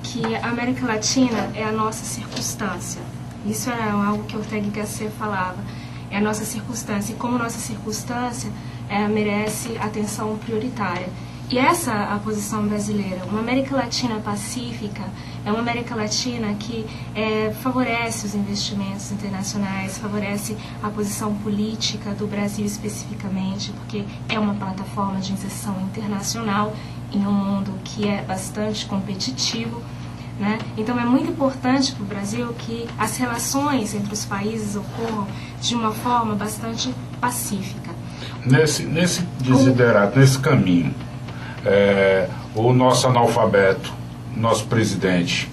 que a América Latina é a nossa circunstância. Isso é algo que Ortega y Gasset falava. É a nossa circunstância. E como nossa circunstância merece atenção prioritária. E essa é a posição brasileira. Uma América Latina pacífica é uma América Latina que favorece os investimentos internacionais, favorece a posição política do Brasil especificamente, porque é uma plataforma de inserção internacional em um mundo que é bastante competitivo, né? Então é muito importante para o Brasil que as relações entre os países ocorram de uma forma bastante pacífica. Nesse desiderato, nesse caminho, o nosso analfabeto, nosso presidente,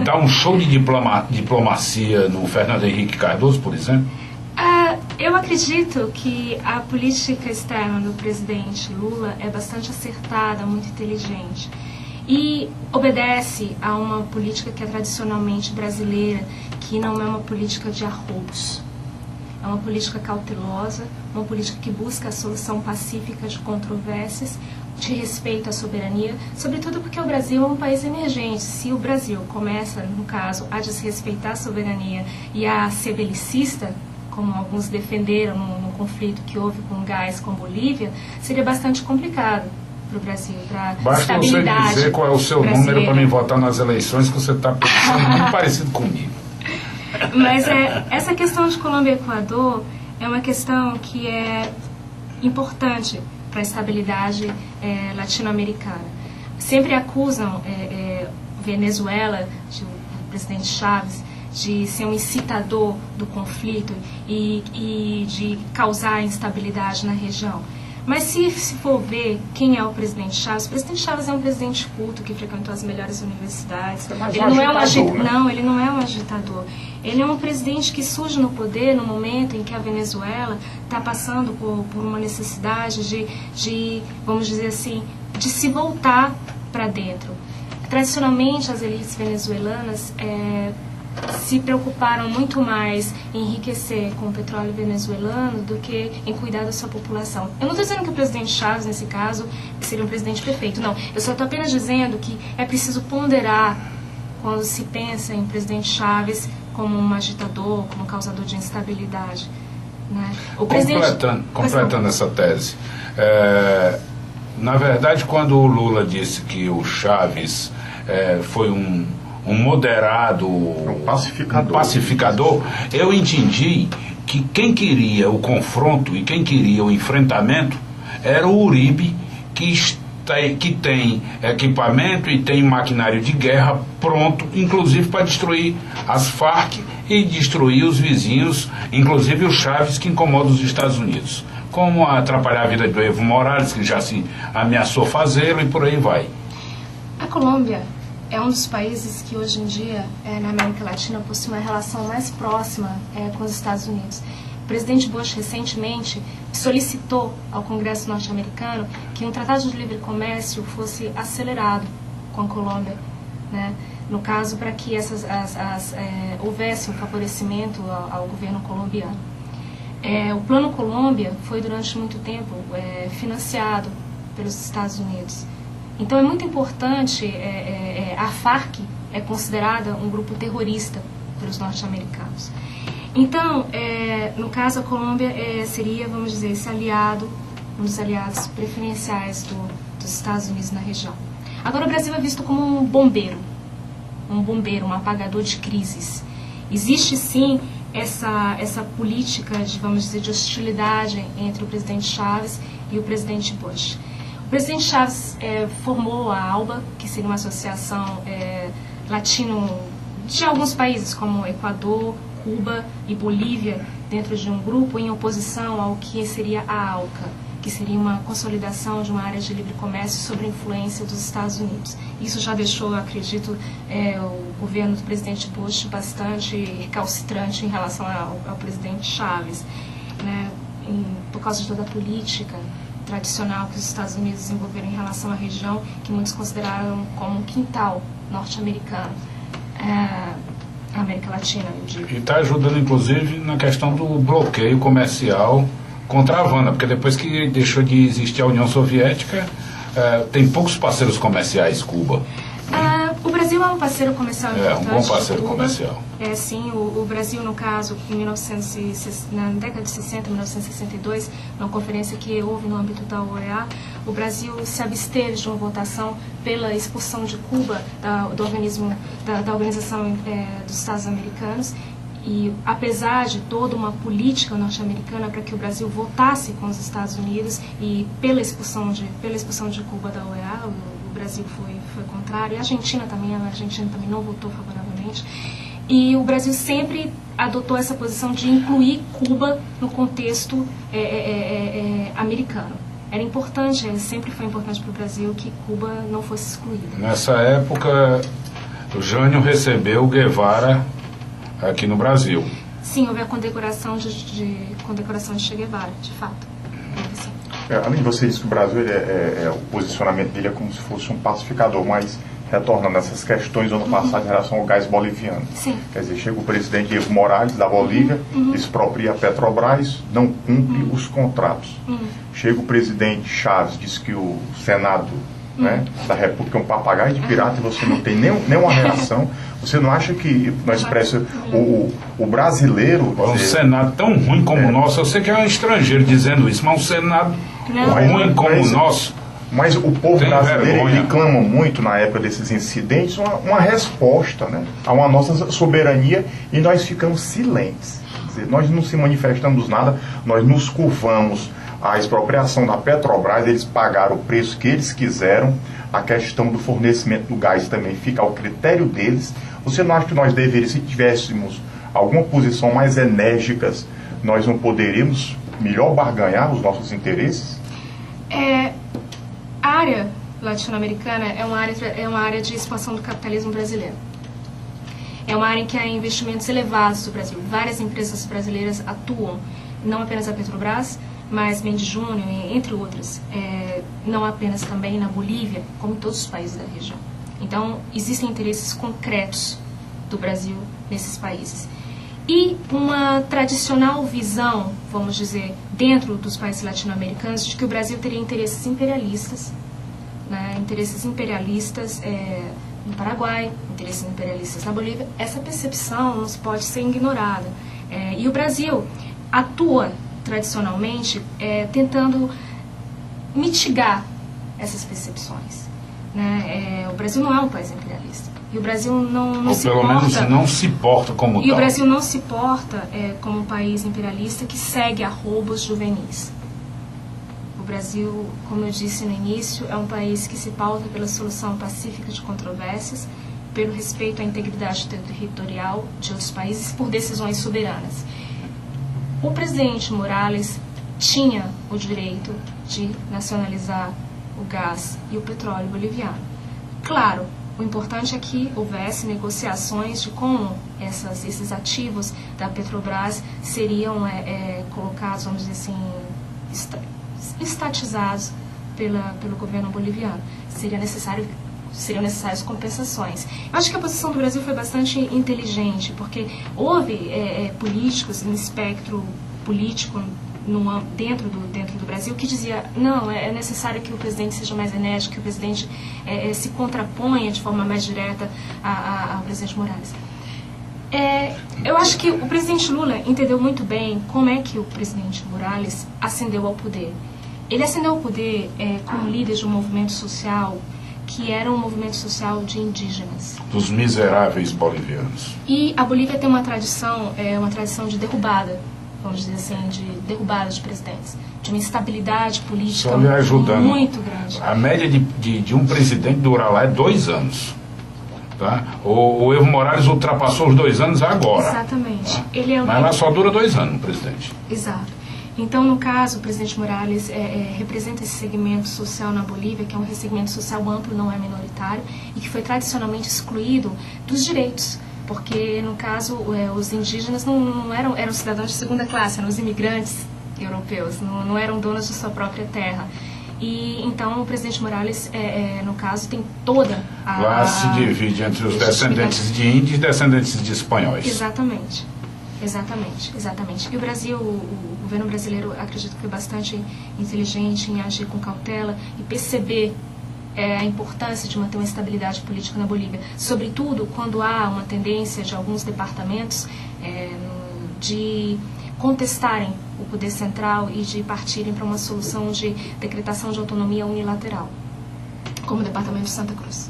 dá um show de diplomacia no Fernando Henrique Cardoso, por exemplo? Eu acredito que a política externa do presidente Lula é bastante acertada, muito inteligente. E obedece a uma política que é tradicionalmente brasileira, que não é uma política de arroubos. É uma política cautelosa, uma política que busca a solução pacífica de controvérsias, de respeito à soberania, sobretudo porque o Brasil é um país emergente. Se o Brasil começa, no caso, a desrespeitar a soberania e a ser belicista, como alguns defenderam no conflito que houve com o gás com a Bolívia, seria bastante complicado para o Brasil, para a estabilidade. Basta você dizer qual é o seu número para mim votar nas eleições, que você está pensando muito parecido comigo. Mas essa questão de Colômbia e Equador é uma questão que é importante para a estabilidade latino-americana. Sempre acusam Venezuela, o presidente Chávez, de ser um incitador do conflito e de causar instabilidade na região. Mas se for ver quem é o presidente Chávez é um presidente culto que frequentou as melhores universidades. Ele não é um agitador, não, ele não é um agitador. Ele é um presidente que surge no poder no momento em que a Venezuela está passando por uma necessidade de, vamos dizer assim, de se voltar para dentro. Tradicionalmente, as elites venezuelanas se preocuparam muito mais em enriquecer com o petróleo venezuelano do que em cuidar da sua população. Eu não estou dizendo que o presidente Chávez, nesse caso, seria um presidente perfeito, não. Eu só estou apenas dizendo que é preciso ponderar quando se pensa em presidente Chávez como um agitador, como um causador de instabilidade, né? Completando essa tese, na verdade, quando o Lula disse que o Chávez foi um moderado, um pacificador, eu entendi que quem queria o confronto e quem queria o enfrentamento era o Uribe, que tem equipamento e tem maquinário de guerra pronto, inclusive para destruir as Farc e destruir os vizinhos, inclusive o Chaves, que incomoda os Estados Unidos. Como atrapalhar a vida do Evo Morales, que já se ameaçou fazê-lo, e por aí vai. A Colômbia é um dos países que hoje em dia, na América Latina, possui uma relação mais próxima com os Estados Unidos. O presidente Bush, recentemente, solicitou ao Congresso norte-americano que um tratado de livre comércio fosse acelerado com a Colômbia, né? No caso, para que houvesse um favorecimento ao governo colombiano. O Plano Colômbia foi, durante muito tempo, financiado pelos Estados Unidos. Então é muito importante, a Farc é considerada um grupo terrorista pelos norte-americanos. Então, no caso, a Colômbia seria, vamos dizer, esse aliado, um dos aliados preferenciais dos Estados Unidos na região. Agora, o Brasil é visto como um bombeiro, um apagador de crises. Existe, sim, essa política de, vamos dizer, de hostilidade entre o presidente Chávez e o presidente Bush. O presidente Chávez formou a ALBA, que seria uma associação latino de alguns países, como Equador, Cuba e Bolívia, dentro de um grupo em oposição ao que seria a ALCA, que seria uma consolidação de uma área de livre comércio sob a influência dos Estados Unidos. Isso já deixou, eu acredito, o governo do presidente Bush bastante recalcitrante em relação ao presidente Chávez, né, por causa de toda a política tradicional que os Estados Unidos desenvolveram em relação à região, que muitos consideraram como um quintal norte-americano, a América Latina, eu digo. E está ajudando, inclusive, na questão do bloqueio comercial contra a Havana, porque depois que deixou de existir a União Soviética, tem poucos parceiros comerciais, Cuba. O Brasil é um parceiro comercial importante. É um bom parceiro comercial. Sim, o Brasil, no caso, na década de 60, 1962, numa conferência que houve no âmbito da OEA, o Brasil se absteve de uma votação pela expulsão de Cuba da Organização dos Estados Americanos. E apesar de toda uma política norte-americana para que o Brasil votasse com os Estados Unidos e pela expulsão de Cuba da OEA, o Brasil foi contrário. E a Argentina também não votou favoravelmente. E o Brasil sempre adotou essa posição de incluir Cuba no contexto americano. Era importante, sempre foi importante para o Brasil que Cuba não fosse excluída. Nessa época, o Jânio recebeu o Guevara aqui no Brasil. Sim, houve a condecoração de Che Guevara, de fato. Além de você dizer que o Brasil, o posicionamento dele é como se fosse um pacificador, mas retornando essas questões do ano passado em relação ao gás boliviano. Sim. Quer dizer, chega o presidente Evo Morales, da Bolívia, expropria a Petrobras, não cumpre os contratos. Chega o presidente Chaves, diz que o Senado da República é um papagaio de pirata e você não tem nenhuma reação. Você não acha que nós expressa o brasileiro... Um Senado tão ruim como o nosso, eu sei que é um estrangeiro dizendo isso, mas um Senado ruim como o nosso... Mas o povo brasileiro reclama muito, na época desses incidentes, uma resposta a uma nossa soberania, e nós ficamos silentes. Quer dizer, nós não se manifestamos nada, nós nos curvamos à expropriação da Petrobras, eles pagaram o preço que eles quiseram, a questão do fornecimento do gás também fica ao critério deles. Você não acha que nós deveríamos, se tivéssemos alguma posição mais enérgicas, nós não poderíamos melhor barganhar os nossos interesses? A área latino-americana é uma área de expansão do capitalismo brasileiro. É uma área em que há investimentos elevados do Brasil. Várias empresas brasileiras atuam, não apenas a Petrobras, mas Mendes Júnior, entre outras. Não apenas também na Bolívia, como em todos os países da região. Então, existem interesses concretos do Brasil nesses países. E uma tradicional visão, vamos dizer, dentro dos países latino-americanos, de que o Brasil teria interesses imperialistas, no Paraguai, interesses imperialistas na Bolívia. Essa percepção não pode ser ignorada. E o Brasil atua tradicionalmente tentando mitigar essas percepções. O Brasil não é um país imperialista. E o Brasil não se porta... Ou pelo menos não se porta como tal. E o Brasil não se porta como um país imperialista que segue arroubos juvenis. O Brasil, como eu disse no início, é um país que se pauta pela solução pacífica de controvérsias, pelo respeito à integridade territorial de outros países por decisões soberanas. O presidente Morales tinha o direito de nacionalizar o gás e o petróleo boliviano. Claro, o importante é que houvesse negociações de como esses ativos da Petrobras seriam colocados, vamos dizer assim, estatizados pelo governo boliviano. Seriam necessárias compensações. Eu acho que a posição do Brasil foi bastante inteligente, porque houve políticos em espectro político dentro do Brasil que dizia, não, é necessário que o presidente seja mais enérgico, que o presidente se contraponha de forma mais direta ao presidente Morales. Eu acho que o presidente Lula entendeu muito bem como é que o presidente Morales ascendeu ao poder. Ele ascendeu ao poder como líder de um movimento social que era um movimento social de indígenas. Dos miseráveis bolivianos. E a Bolívia tem uma tradição de derrubada, vamos dizer assim, de derrubada de presidentes, de uma instabilidade política muito grande. A média de um presidente durar lá é 2 anos. Tá? O Evo Morales ultrapassou os 2 anos agora. Exatamente. Tá? Mas lá só dura 2 anos, o presidente. Exato. Então, no caso, o presidente Morales representa esse segmento social na Bolívia, que é um segmento social amplo, não é minoritário, e que foi tradicionalmente excluído dos direitos, porque, no caso, os indígenas não eram cidadãos de segunda classe, eram os imigrantes europeus, não eram donos de sua própria terra. E, então, o presidente Morales, no caso, tem toda a... Lá se divide entre os descendentes de índios e descendentes de espanhóis. Exatamente. E o Brasil, o governo brasileiro, acredito que foi bastante inteligente em agir com cautela e perceber a importância de manter uma estabilidade política na Bolívia, sobretudo quando há uma tendência de alguns departamentos de contestarem o poder central e de partirem para uma solução de decretação de autonomia unilateral, como o departamento de Santa Cruz.